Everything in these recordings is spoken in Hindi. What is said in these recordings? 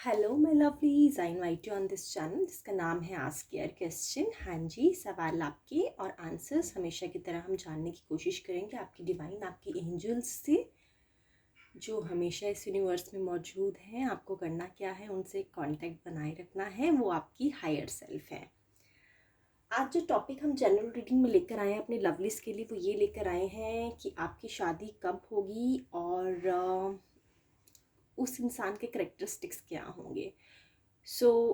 Hello my lovelies, I invite you on this channel जिसका नाम है आस्क केयर क्वेश्चन। हाँ जी, सवाल आपके और आंसर्स हमेशा की तरह हम जानने की कोशिश करेंगे आपकी डिवाइन, आपकी एंजल्स से जो हमेशा इस यूनिवर्स में मौजूद हैं। आपको करना क्या है, उनसे कांटेक्ट बनाए रखना है, वो आपकी हायर सेल्फ है। आज जो टॉपिक हम जनरल रीडिंग में लेकर आए हैं अपने लवलीज के लिए, वो ये लेकर आए हैं कि आपकी शादी कब होगी और उस इंसान के करेक्टरिस्टिक्स क्या होंगे।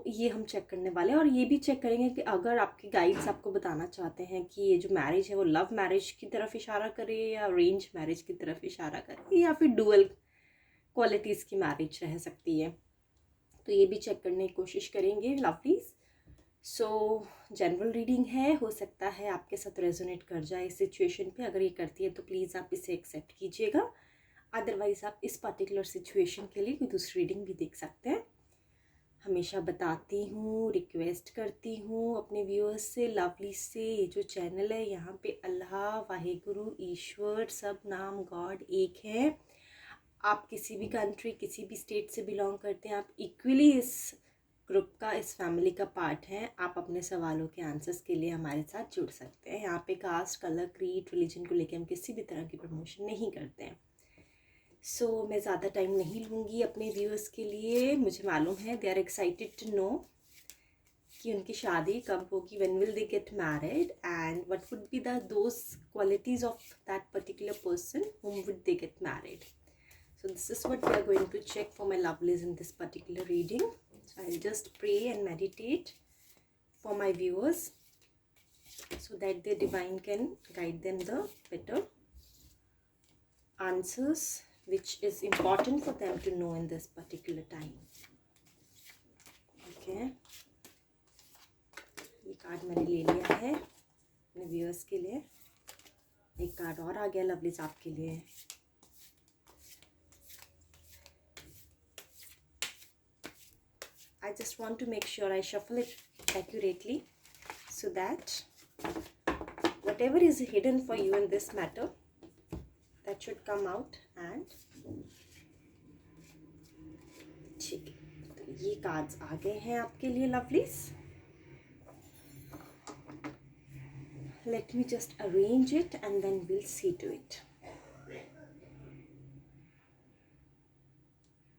ये हम चेक करने वाले हैं और ये भी चेक करेंगे कि अगर आपके गाइड्स आपको बताना चाहते हैं कि ये जो मैरिज है वो लव मैरिज की तरफ इशारा करे या अरेंज मैरिज की तरफ इशारा करे या फिर डुअल क्वालिटीज़ की मैरिज रह सकती है, तो ये भी चेक करने की कोशिश करेंगे लवलीज। जनरल रीडिंग है, हो सकता है आपके साथ रेजोनेट कर जाए इस सिचुएशन पे। अगर ये करती है तो प्लीज़ आप इसे एक्सेप्ट कीजिएगा, अदरवाइज़ आप इस पर्टिकुलर सिचुएशन के लिए कोई दूसरी रीडिंग भी देख सकते हैं। हमेशा बताती हूँ, रिक्वेस्ट करती हूँ अपने व्यूअर्स से, लवली से, ये जो चैनल है यहाँ पे अल्लाह, वाहेगुरु, ईश्वर, सब नाम गॉड एक है। आप किसी भी कंट्री, किसी भी स्टेट से बिलोंग करते हैं, आप इक्वली इस ग्रुप का, इस फैमिली का पार्ट हैं। आप अपने सवालों के आंसर्स के लिए हमारे साथ जुड़ सकते हैं। यहाँ पे कास्ट, कलर, क्रीड, रिलीजन को लेकर हम किसी भी तरह की प्रमोशन नहीं करते हैं। मैं ज़्यादा टाइम नहीं लूँगी अपने व्यूअर्स के लिए। मुझे मालूम है they are excited to know कि उनकी शादी कब होगी, when will they get married and what would be the those qualities of that particular person whom would they get married. So this is what we are going to check for my lovelies in this particular reading. So I'll just pray and meditate for my viewers so that their divine can guide them the better answers which is important for them to know in this particular time. Okay, ये कार्ड मैंने ले लिया है अपने व्यूअर्स के लिए। एक कार्ड और आ गया लवलीज आपके लिए। I just want to make sure I shuffle it accurately so that whatever is hidden for you in this matter, that should come out and ठीक है। तो ये कार्ड्स आ गए हैं आपके लिए lovelies. Let me just arrange it and then we'll see to it.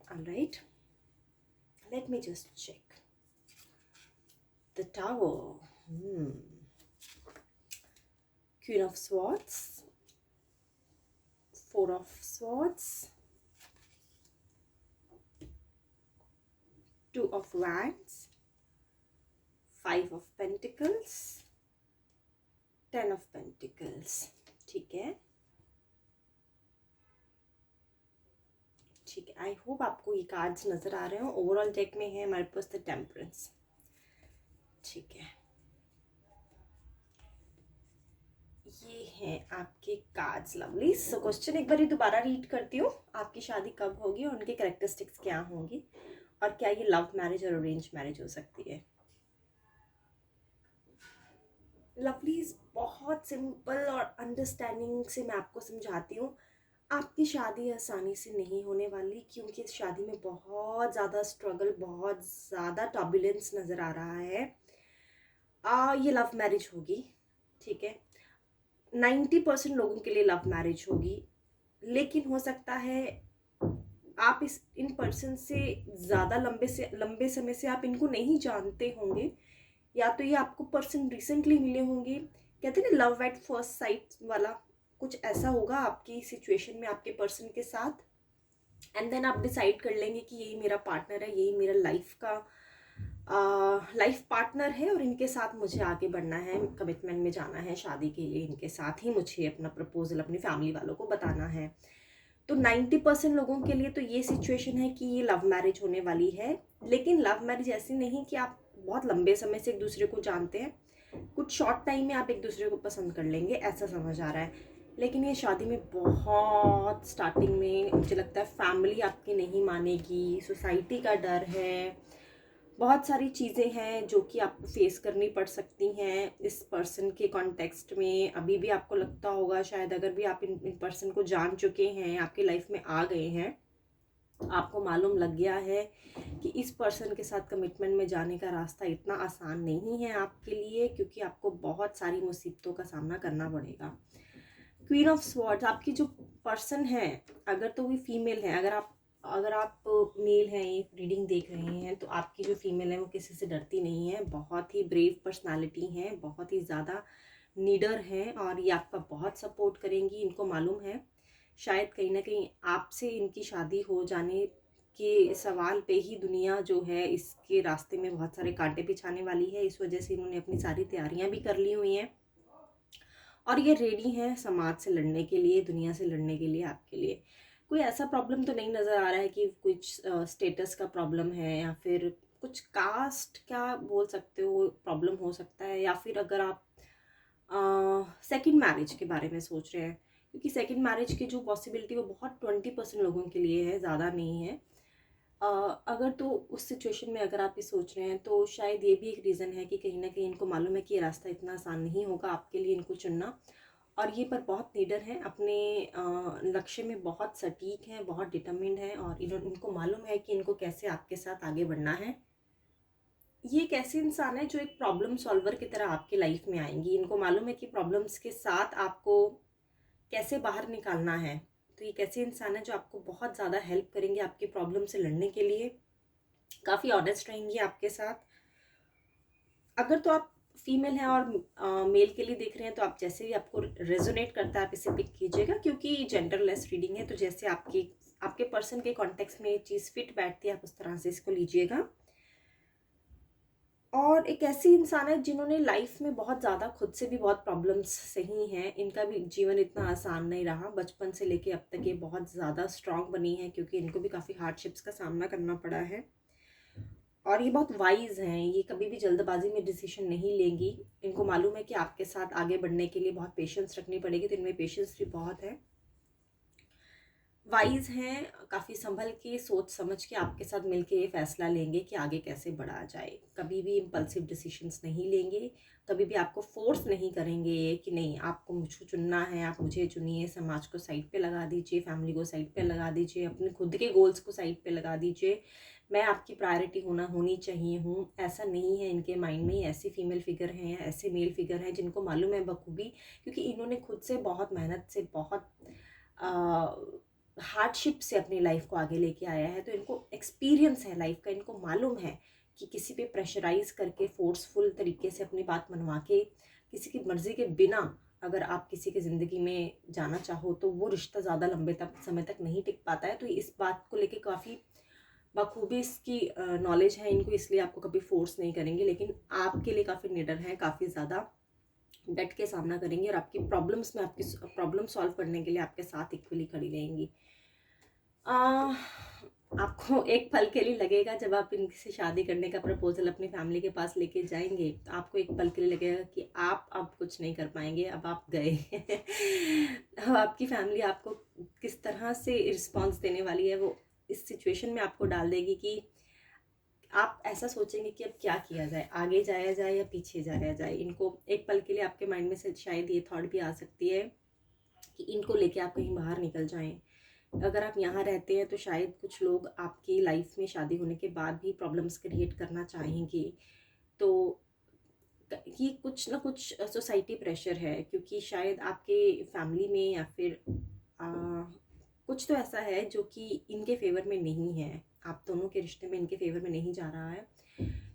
All right, let me just check. The Tower, Queen of Swords, Four of Swords, Two of Wands, Five of Pentacles, Ten of Pentacles। ठीक है, ठीक है। आई होप आपको ये कार्ड्स नज़र आ रहे हो। ओवरऑल डेक में है हमारे पास द टेम्परेंस। ठीक है, ये हैं आपके कार्ड्स लवली। सो क्वेश्चन एक बार दोबारा रीड करती हूँ। आपकी शादी कब होगी और उनके कैरेक्टरिस्टिक्स क्या होंगी और क्या ये लव मैरिज और अरेंज मैरिज हो सकती है। लवलीज, बहुत सिंपल और अंडरस्टैंडिंग से मैं आपको समझाती हूँ। आपकी शादी आसानी से नहीं होने वाली, क्योंकि इस शादी में बहुत ज़्यादा स्ट्रगल, बहुत ज़्यादा टर्बुलेंस नज़र आ रहा है। ये लव मैरिज होगी, ठीक है। 90% लोगों के लिए लव मैरिज होगी, लेकिन हो सकता है आप इन पर्सन से ज़्यादा लंबे समय से आप इनको नहीं जानते होंगे, या तो ये आपको पर्सन रिसेंटली मिले होंगे। कहते हैं ना लव एट फर्स्ट साइट वाला, कुछ ऐसा होगा आपकी सिचुएशन में आपके पर्सन के साथ। एंड देन आप डिसाइड कर लेंगे कि यही मेरा पार्टनर है, यही मेरा लाइफ पार्टनर है और इनके साथ मुझे आगे बढ़ना है, कमिटमेंट में जाना है, शादी के लिए इनके साथ ही मुझे अपना प्रपोजल अपनी फैमिली वालों को बताना है। तो 90% लोगों के लिए तो ये सिचुएशन है कि ये लव मैरिज होने वाली है। लेकिन लव मैरिज ऐसी नहीं कि आप बहुत लंबे समय से एक दूसरे को जानते हैं, कुछ शॉर्ट टाइम में आप एक दूसरे को पसंद कर लेंगे, ऐसा समझ आ रहा है। लेकिन ये शादी में बहुत स्टार्टिंग में मुझे लगता है फैमिली आपकी नहीं मानेगी, सोसाइटी का डर है, बहुत सारी चीज़ें हैं जो कि आपको फेस करनी पड़ सकती हैं इस पर्सन के कॉन्टेक्स्ट में। अभी भी आपको लगता होगा शायद, अगर भी आप इन पर्सन को जान चुके हैं, आपकी लाइफ में आ गए हैं, आपको मालूम लग गया है कि इस पर्सन के साथ कमिटमेंट में जाने का रास्ता इतना आसान नहीं है आपके लिए, क्योंकि आपको बहुत सारी मुसीबतों का सामना करना पड़ेगा। क्वीन ऑफ स्वॉर्ड्स, आपकी जो पर्सन है, अगर तो वो फीमेल है, अगर आप मेल हैं, ये रीडिंग देख रहे हैं, तो आपकी जो फीमेल है वो किसी से डरती नहीं है, बहुत ही ब्रेव पर्सनालिटी है, बहुत ही ज़्यादा नीडर हैं और ये आपका बहुत सपोर्ट करेंगी। इनको मालूम है शायद कहीं ना कहीं आपसे इनकी शादी हो जाने के सवाल पे ही दुनिया जो है इसके रास्ते में बहुत सारे कांटे बिछाने वाली है। इस वजह से इन्होंने अपनी सारी तैयारियां भी कर ली हुई हैं और ये रेडी हैं समाज से लड़ने के लिए, दुनिया से लड़ने के लिए आपके लिए। कोई ऐसा प्रॉब्लम तो नहीं नज़र आ रहा है कि कुछ स्टेटस का प्रॉब्लम है या फिर कुछ कास्ट क्या बोल सकते हो प्रॉब्लम हो सकता है, या फिर अगर आप सेकंड मैरिज के बारे में सोच रहे हैं, क्योंकि सेकंड मैरिज की जो पॉसिबिलिटी वो बहुत 20% लोगों के लिए है, ज़्यादा नहीं है। अगर तो उस सिचुएशन में अगर आप ये सोच रहे हैं तो शायद ये भी एक रीज़न है कि कहीं ना कहीं इनको मालूम है कि ये रास्ता इतना आसान नहीं होगा आपके लिए इनको चुनना, और ये पर बहुत लीडर हैं, अपने लक्ष्य में बहुत सटीक हैं, बहुत डिटर्मिन्ड हैं, और इनको मालूम है कि इनको कैसे आपके साथ आगे बढ़ना है। ये एक ऐसे इंसान है जो एक प्रॉब्लम सॉल्वर की तरह आपकी लाइफ में आएंगी। इनको मालूम है कि प्रॉब्लम्स के साथ आपको कैसे बाहर निकालना है। तो ये एक ऐसे इंसान है जो आपको बहुत ज़्यादा हेल्प करेंगे आपकी प्रॉब्लम से लड़ने के लिए, काफ़ी ऑनेस्ट रहेंगी आपके साथ। अगर तो आप फीमेल हैं और मेल के लिए देख रहे हैं तो आप जैसे भी आपको रेजोनेट करता है आप इसे पिक कीजिएगा, क्योंकि जेंडरलेस रीडिंग है, तो जैसे आपके पर्सन के कॉन्टेक्स्ट में ये चीज़ फिट बैठती है आप उस तरह से इसको लीजिएगा। और एक ऐसी इंसान है जिन्होंने लाइफ में बहुत ज़्यादा खुद से भी बहुत प्रॉब्लम्स सही हैं, इनका भी जीवन इतना आसान नहीं रहा, बचपन से लेके अब तक ये बहुत ज़्यादा स्ट्रांग बनी है, क्योंकि इनको भी काफ़ी हार्डशिप्स का सामना करना पड़ा है। और ये बहुत वाइज हैं, ये कभी भी जल्दबाजी में डिसीजन नहीं लेंगी। इनको मालूम है कि आपके साथ आगे बढ़ने के लिए बहुत पेशेंस रखनी पड़ेगी, तो इनमें पेशेंस भी बहुत है। वाइज हैं, काफ़ी संभल के सोच समझ के आपके साथ मिलके ये फैसला लेंगे कि आगे कैसे बढ़ा जाए। कभी भी इम्पल्सिव डिसीजंस नहीं लेंगे, कभी भी आपको फोर्स नहीं करेंगे कि नहीं आपको मुझको चुनना है, आप मुझे चुनिए। समाज को साइड पे लगा दीजिए, फैमिली को साइड पे लगा दीजिए, अपने खुद के गोल्स को साइड पे लगा दीजिए। मैं आपकी प्रायोरिटी होनी चाहिए हूँ, ऐसा नहीं है इनके माइंड में। ऐसी फीमेल फिगर हैं या ऐसे मेल फिगर हैं जिनको मालूम है बखूबी, क्योंकि इन्होंने खुद से बहुत मेहनत से बहुत हार्डशिप से अपनी लाइफ को आगे लेके आया है, तो इनको एक्सपीरियंस है लाइफ का। इनको मालूम है कि किसी पे प्रेशराइज करके फोर्सफुल तरीके से अपनी बात मनवा के किसी की मर्ज़ी के बिना अगर आप किसी की ज़िंदगी में जाना चाहो तो वो रिश्ता ज़्यादा लंबे समय तक नहीं टिक पाता है। तो इस बात को लेके काफ़ी बखूबी इसकी नॉलेज है इनको, इसलिए आपको कभी फोर्स नहीं करेंगे, लेकिन आपके लिए काफ़ी निडर हैं, काफ़ी ज़्यादा डट के सामना करेंगे और आपकी प्रॉब्लम्स में आपकी प्रॉब्लम सॉल्व करने के लिए आपके साथ इक्वली खड़ी रहेंगी। आपको एक पल के लिए लगेगा जब आप इनसे शादी करने का प्रपोजल अपनी फैमिली के पास लेके जाएंगे, तो आपको एक पल के लिए लगेगा कि आप अब कुछ नहीं कर पाएंगे, अब आप गए। अब आपकी फैमिली आपको किस तरह से रिस्पॉन्स देने वाली है वो इस सिचुएशन में आपको डाल देगी कि आप ऐसा सोचेंगे कि अब क्या किया जाए, आगे जाया जाए या पीछे जाया जाए। इनको एक पल के लिए आपके माइंड में से शायद ये थॉट भी आ सकती है कि इनको लेके आप कहीं बाहर निकल जाएं। अगर आप यहाँ रहते हैं तो शायद कुछ लोग आपकी लाइफ में शादी होने के बाद भी प्रॉब्लम्स क्रिएट करना चाहेंगे, तो ये कुछ ना कुछ सोसाइटी प्रेशर है, क्योंकि शायद आपके फैमिली में या फिर कुछ तो ऐसा है जो कि इनके फेवर में नहीं है, आप दोनों के रिश्ते में इनके फेवर में नहीं जा रहा है।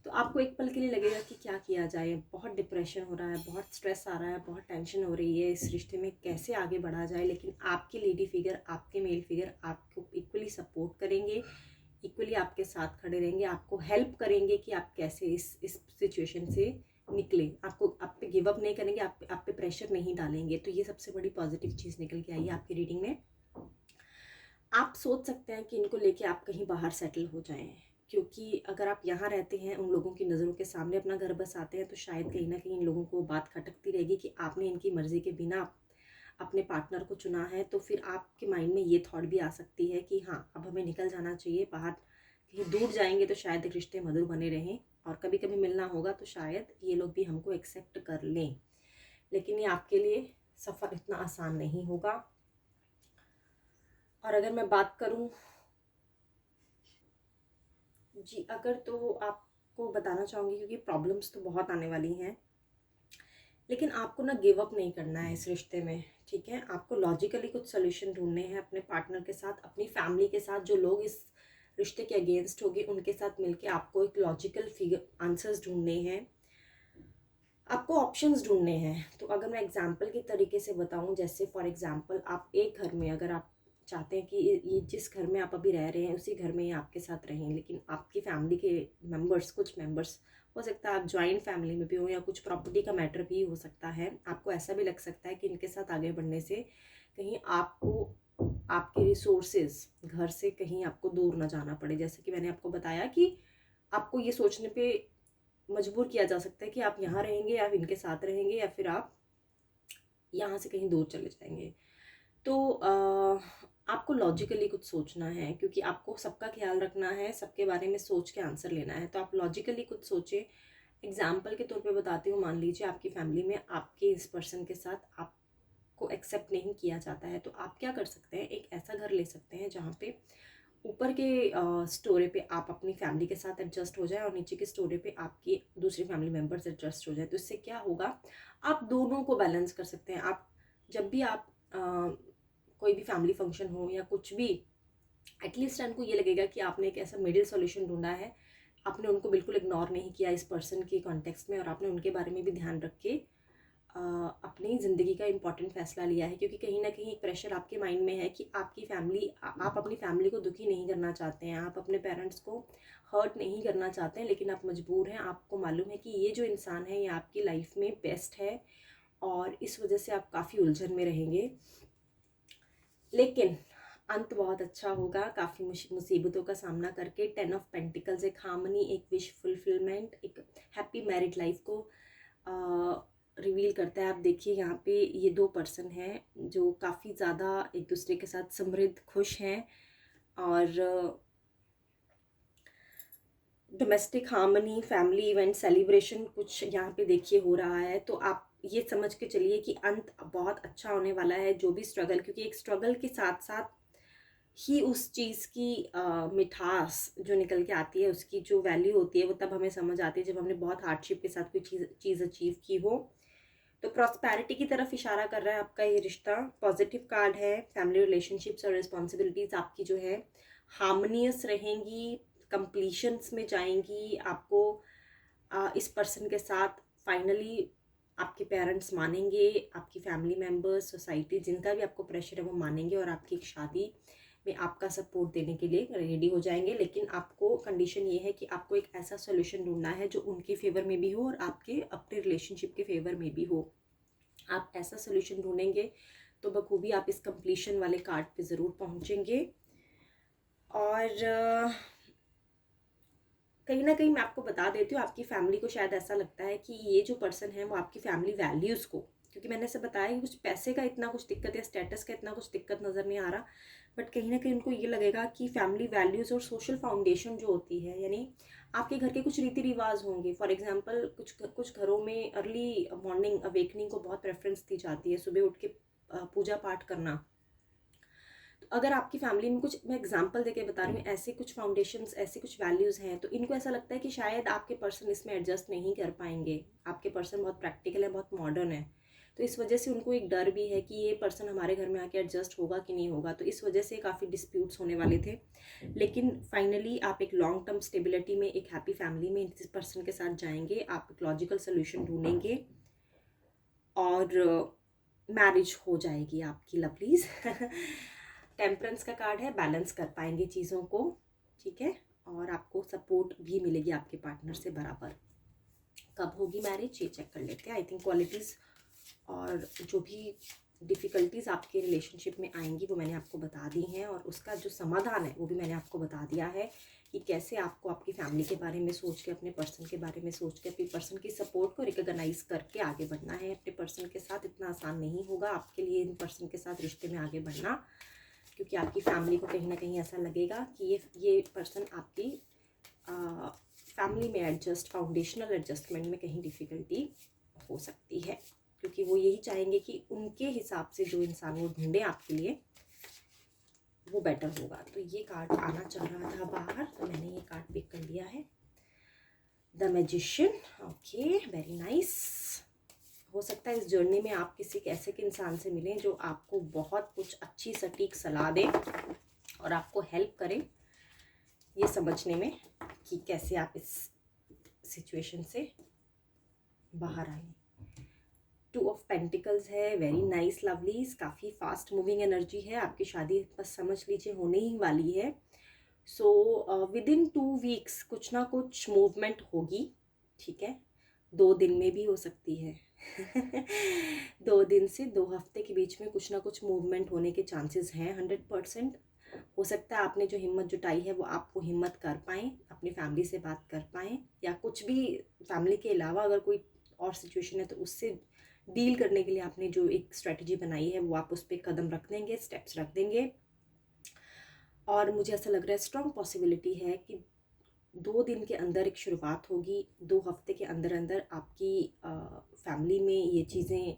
तो आपको एक पल के लिए लगेगा कि क्या किया जाए, बहुत डिप्रेशन हो रहा है, बहुत स्ट्रेस आ रहा है, बहुत टेंशन हो रही है, इस रिश्ते में कैसे आगे बढ़ा जाए। लेकिन आपकी लेडी फिगर, आपके मेल फिगर आपको इक्वली सपोर्ट करेंगे, इक्वली आपके साथ खड़े रहेंगे, आपको हेल्प करेंगे कि आप कैसे इस सिचुएशन से निकले। आप पे गिव अप नहीं करेंगे, आप पे प्रेशर नहीं डालेंगे। तो ये सबसे बड़ी पॉजिटिव चीज़ निकल के आई है आपकी रीडिंग में। आप सोच सकते हैं कि इनको लेके आप कहीं बाहर सेटल हो जाएं, क्योंकि अगर आप यहाँ रहते हैं, उन लोगों की नज़रों के सामने अपना घर बसाते हैं, तो शायद कहीं ना कहीं इन लोगों को बात खटकती रहेगी कि आपने इनकी मर्ज़ी के बिना अपने पार्टनर को चुना है। तो फिर आपके माइंड में ये थॉट भी आ सकती है कि हाँ अब हमें निकल जाना चाहिए बाहर, कहीं दूर जाएंगे तो शायद एक रिश्ते मधुर बने रहें और कभी कभी मिलना होगा तो शायद ये लोग भी हमको एक्सेप्ट कर लें। लेकिन ये आपके लिए सफ़र इतना आसान नहीं होगा। और अगर मैं बात करूं जी, अगर तो आपको बताना चाहूँगी, क्योंकि प्रॉब्लम्स तो बहुत आने वाली हैं, लेकिन आपको ना गिव अप नहीं करना है इस रिश्ते में, ठीक है? आपको लॉजिकली कुछ सॉल्यूशन ढूँढने हैं अपने पार्टनर के साथ, अपनी फैमिली के साथ, जो लोग इस रिश्ते के अगेंस्ट होंगे उनके साथ मिलके आपको एक लॉजिकल फिगर आंसर्स ढूँढने हैं, आपको ऑप्शंस ढूँढने हैं। तो अगर मैं एग्ज़ाम्पल के तरीके से बताऊँ, जैसे फॉर एग्ज़ाम्पल आप एक घर में, अगर आप चाहते हैं कि ये जिस घर में आप अभी रह रहे हैं उसी घर में ही आपके साथ रहें, लेकिन आपकी फैमिली के मेंबर्स, कुछ मेंबर्स, हो सकता है आप जॉइंट फैमिली में भी हो, या कुछ प्रॉपर्टी का मैटर भी हो सकता है, आपको ऐसा भी लग सकता है कि इनके साथ आगे बढ़ने से कहीं आपको आपके रिसोर्सेज घर से कहीं आपको दूर ना जाना पड़े। जैसे कि मैंने आपको बताया कि आपको ये सोचने पे मजबूर किया जा सकता है कि आप यहाँ रहेंगे या इनके साथ रहेंगे, या फिर आप यहाँ से कहीं दूर चले जाएंगे। तो आपको लॉजिकली कुछ सोचना है, क्योंकि आपको सबका ख्याल रखना है, सबके बारे में सोच के आंसर लेना है। तो आप लॉजिकली कुछ सोचें। एग्जाम्पल के तौर पे बताती हूँ, मान लीजिए आपकी फैमिली में आपके इस पर्सन के साथ आपको एक्सेप्ट नहीं किया जाता है, तो आप क्या कर सकते हैं, एक ऐसा घर ले सकते हैं जहाँ पे ऊपर के स्टोरे पे आप अपनी फैमिली के साथ एडजस्ट हो जाए और नीचे के स्टोरे पे आपकी दूसरी फैमिली मेम्बर्स एडजस्ट हो जाए। तो इससे क्या होगा, आप दोनों को बैलेंस कर सकते हैं। आप जब भी आप कोई भी फैमिली फंक्शन हो या कुछ भी, एटलीस्ट उनको ये लगेगा कि आपने एक ऐसा मिडिल सॉल्यूशन ढूंढा है, आपने उनको बिल्कुल इग्नोर नहीं किया इस पर्सन के कॉन्टेक्स्ट में, और आपने उनके बारे में भी ध्यान रख के अपनी ज़िंदगी का इम्पॉर्टेंट फ़ैसला लिया है। क्योंकि कहीं ना कहीं एक प्रेशर आपके माइंड में है कि आपकी फैमिली, आप अपनी फैमिली को दुखी नहीं करना चाहते हैं, आप अपने पेरेंट्स को हर्ट नहीं करना चाहते हैं, लेकिन आप मजबूर हैं। आपको मालूम है कि ये जो इंसान है ये आपकी लाइफ में बेस्ट है, और इस वजह से आप काफ़ी उलझन में रहेंगे, लेकिन अंत बहुत अच्छा होगा। काफ़ी मुसीबतों का सामना करके 10 ऑफ पेंटिकल्स, एक हार्मनी, एक विश फुलफिलमेंट, एक हैप्पी मैरिड लाइफ को रिवील करता है। आप देखिए यहाँ पे ये दो पर्सन हैं जो काफ़ी ज़्यादा एक दूसरे के साथ समृद्ध, खुश हैं, और domestic harmony, family event, celebration कुछ यहाँ पे देखिए हो रहा है। तो आप ये समझ के चलिए कि अंत बहुत अच्छा होने वाला है। जो भी स्ट्रगल, क्योंकि एक स्ट्रगल के साथ साथ ही उस चीज़ की मिठास जो निकल के आती है, उसकी जो वैल्यू होती है वो तब हमें समझ आती है जब हमने बहुत हार्डशिप के साथ कोई चीज़ अचीव की हो। तो प्रॉस्पेरिटी की तरफ इशारा कर रहा है आपका ये रिश्ता। पॉजिटिव कार्ड है। फैमिली रिलेशनशिप्स और रिस्पॉन्सिबिलिटीज़ आपकी जो है हार्मनियस रहेंगी, कंप्लीशंस में जाएंगी। आपको इस पर्सन के साथ फाइनली आपके पेरेंट्स मानेंगे, आपकी फैमिली मेम्बर्स, सोसाइटी, जिनका भी आपको प्रेशर है वो मानेंगे, और आपकी एक शादी में आपका सपोर्ट देने के लिए रेडी हो जाएंगे। लेकिन आपको कंडीशन ये है कि आपको एक ऐसा सोल्यूशन ढूंढना है जो उनके फेवर में भी हो और आपके अपने रिलेशनशिप के फेवर में भी हो। आप ऐसा सोल्यूशन ढूंढेंगे तो बखूबी आप इस कंप्लीशन वाले कार्ड पे ज़रूर पहुंचेंगे। और कहीं ना कहीं मैं आपको बता देती हूँ, आपकी फैमिली को शायद ऐसा लगता है कि ये जो पर्सन है वो आपकी फैमिली वैल्यूज़ को, क्योंकि मैंने ऐसे बताया कि कुछ पैसे का इतना कुछ दिक्कत या स्टेटस का इतना कुछ दिक्कत नज़र नहीं आ रहा, बट कहीं ना कहीं उनको ये लगेगा कि फैमिली वैल्यूज़ और सोशल फाउंडेशन जो होती है, यानी आपके घर के कुछ रीति रिवाज होंगे। फॉर एग्जाम्पल कुछ घरों में अर्ली मॉर्निंग अवेकनिंग को बहुत प्रेफरेंस दी जाती है, सुबह उठ के पूजा पाठ करना। अगर आपकी फैमिली में कुछ, मैं एग्जांपल देके बता रही हूँ, ऐसे कुछ फाउंडेशंस, ऐसे कुछ वैल्यूज़ हैं, तो इनको ऐसा लगता है कि शायद आपके पर्सन इसमें एडजस्ट नहीं कर पाएंगे। आपके पर्सन बहुत प्रैक्टिकल है, बहुत मॉडर्न है, तो इस वजह से उनको एक डर भी है कि ये पर्सन हमारे घर में आके एडजस्ट होगा कि नहीं होगा। तो इस वजह से काफ़ी डिस्प्यूट्स होने वाले थे, लेकिन फाइनली आप एक लॉन्ग टर्म स्टेबिलिटी में, एक हैप्पी फैमिली में इस पर्सन के साथ जाएंगे। आप एक लॉजिकल सोल्यूशन ढूंढेंगे और मैरिज हो जाएगी आपकी, लवलीज। टेम्परेंस का कार्ड है, बैलेंस कर पाएंगे चीज़ों को, ठीक है, और आपको सपोर्ट भी मिलेगी आपके पार्टनर से बराबर। कब होगी मैरिज ये चेक कर लेते हैं। आई थिंक क्वालिटीज़ और जो भी डिफ़िकल्टीज़ आपके रिलेशनशिप में आएंगी वो मैंने आपको बता दी हैं, और उसका जो समाधान है वो भी मैंने आपको बता दिया है कि कैसे आपको आपकी फैमिली के बारे में सोच के, अपने पर्सन के बारे में सोच के, अपने पर्सन की सपोर्ट को रिकॉग्नाइज करके आगे बढ़ना है। अपने पर्सन के साथ इतना आसान नहीं होगा आपके लिए इन पर्सन के साथ रिश्ते में आगे बढ़ना, क्योंकि आपकी फैमिली को कहीं ना कहीं ऐसा लगेगा कि ये पर्सन आपकी फैमिली में एडजस्ट, फाउंडेशनल एडजस्टमेंट में कहीं डिफ़िकल्टी हो सकती है, क्योंकि वो यही चाहेंगे कि उनके हिसाब से जो इंसान वो ढूंढे आपके लिए वो बेटर होगा। तो ये कार्ड आना चाह रहा था बाहर, तो मैंने ये कार्ड पिक कर लिया है, the magician. Okay, very nice. हो सकता है इस जर्नी में आप किसी ऐसे के इंसान से मिलें जो आपको बहुत कुछ अच्छी सटीक सलाह दे और आपको हेल्प करे ये समझने में कि कैसे आप इस सिचुएशन से बाहर आए। 2 ऑफ पेंटिकल्स है, वेरी नाइस लवलीज। काफ़ी फास्ट मूविंग एनर्जी है, आपकी शादी बस समझ लीजिए होने ही वाली है। सो विद इन 2 वीक्स कुछ ना कुछ मूवमेंट होगी, ठीक है। 2 दिन में भी हो सकती है 2 दिन से 2 हफ्ते के बीच में कुछ ना कुछ मूवमेंट होने के चांसेस हैं 100%। हो सकता है आपने जो हिम्मत जुटाई है वो आप वो हिम्मत कर पाएँ, अपनी फैमिली से बात कर पाएँ, या कुछ भी फैमिली के अलावा अगर कोई और सिचुएशन है तो उससे डील करने के लिए आपने जो एक स्ट्रेटजी बनाई है वो आप उस पर कदम रख देंगे, स्टेप्स रख देंगे। और मुझे ऐसा लग रहा है स्ट्रॉन्ग पॉसिबिलिटी है कि 2 दिन के अंदर एक शुरुआत होगी, 2 हफ्ते के अंदर अंदर आपकी फैमिली में ये चीज़ें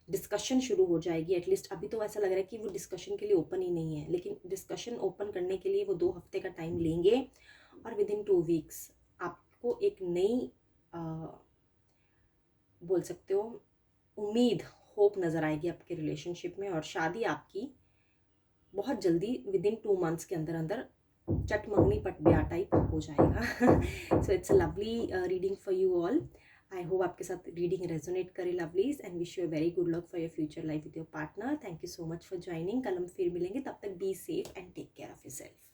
डिस्कशन शुरू हो जाएगी। एटलीस्ट अभी तो ऐसा लग रहा है कि वो डिस्कशन के लिए ओपन ही नहीं है, लेकिन डिस्कशन ओपन करने के लिए वो 2 हफ्ते का टाइम लेंगे। और विद इन 2 वीक्स आपको एक नई बोल सकते हो उम्मीद, होप नज़र आएगी आपके रिलेशनशिप में, और शादी आपकी बहुत जल्दी विद इन 2 मंथ्स के अंदर अंदर चट मंगनी पट ब्याह टाइप हो जाएगा। So it's a lovely reading for you all. I hope आपके साथ रीडिंग रेजोनेट करे lovelies, and wish you a very good luck for your future life with your partner. Thank you so much for joining. कल हम फिर मिलेंगे, तब तक be safe and take care of your self.